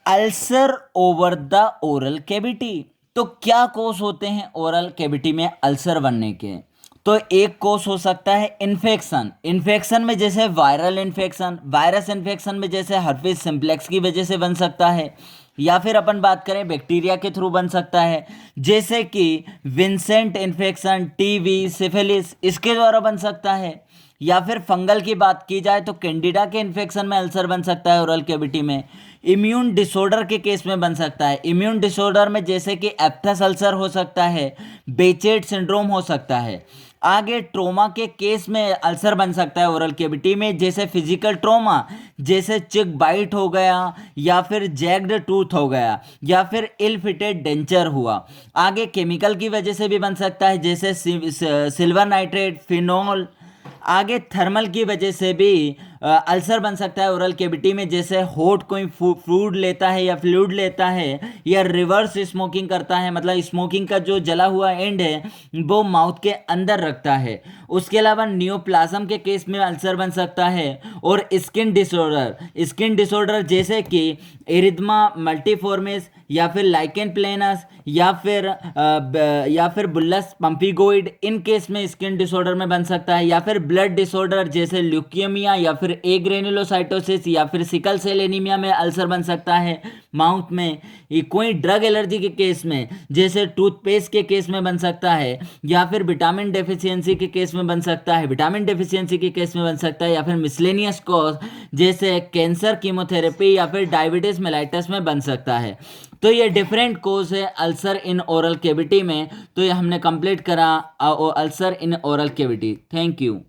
Ulcer over the oral cavity. तो क्या कोस होते हैं ओरल कैविटी में अल्सर बनने के? तो एक कोस हो सकता है इन्फेक्शन। इन्फेक्शन में जैसे वायरल इन्फेक्शन, वायरस इन्फेक्शन में जैसे हर्पिस सिम्प्लेक्स की वजह से बन सकता है, या फिर अपन बात करें बैक्टीरिया के थ्रू बन सकता है, जैसे कि विंसेंट इन्फेक्शन, टीबी, सिफिलिस, इसके द्वारा बन सकता है। या फिर फंगल की बात की जाए तो कैंडिडा के इन्फेक्शन में अल्सर बन सकता है ओरल कैविटी में। इम्यून डिसऑर्डर के केस में बन सकता है। इम्यून डिसऑर्डर में जैसे कि एप्थस अल्सर हो सकता है, बेचेट सिंड्रोम हो सकता है। आगे ट्रोमा के केस में अल्सर बन सकता है ओरल कैविटी में, जैसे फिजिकल ट्रोमा, जैसे चिक बाइट हो गया, या फिर जैग्ड टूथ हो गया, या फिर इल फिटेड डेंचर हुआ। आगे केमिकल की वजह से भी बन सकता है, जैसे सिल्वर नाइट्रेट, फिनोल। आगे थर्मल की वजह से भी अल्सर बन सकता है ओरल कैविटी में, जैसे हॉट कोई फूड लेता है या फ्लूइड लेता है, या रिवर्स स्मोकिंग करता है, मतलब स्मोकिंग का जो जला हुआ एंड है वो माउथ के अंदर रखता है। उसके अलावा नियोप्लाज्म के केस में अल्सर बन सकता है। और स्किन डिसऑर्डर जैसे कि एरिथमा मल्टीफॉर्मिस, या फिर लाइकेन प्लेनस, या फिर बुल्लस पंपिगोइड, इन केस में स्किन डिसऑर्डर में बन सकता है। या फिर ब्लड डिसऑर्डर जैसे ल्यूकेमिया, या फिर ए ग्रेनुलोसाइटोसिस, या फिर सिकल सेल एनीमिया में अल्सर बन सकता है माउथ में। ये कोई ड्रग एलर्जी के केस में, जैसे टूथपेस्ट के केस में बन सकता है, या फिर विटामिन डेफिशिएंसी के केस में बन सकता है, विटामिन डेफिशिएंसी के केस में बन सकता है, या फिर मिसलेनियस कॉज जैसे कैंसर, कीमोथेरेपी, या फिर डायबिटीज मेलाइटस में बन सकता है। तो ये डिफरेंट कोज है अल्सर इन ओरल कैविटी में। तो ये हमने कंप्लीट करा ulcer in oral cavity. Thank you.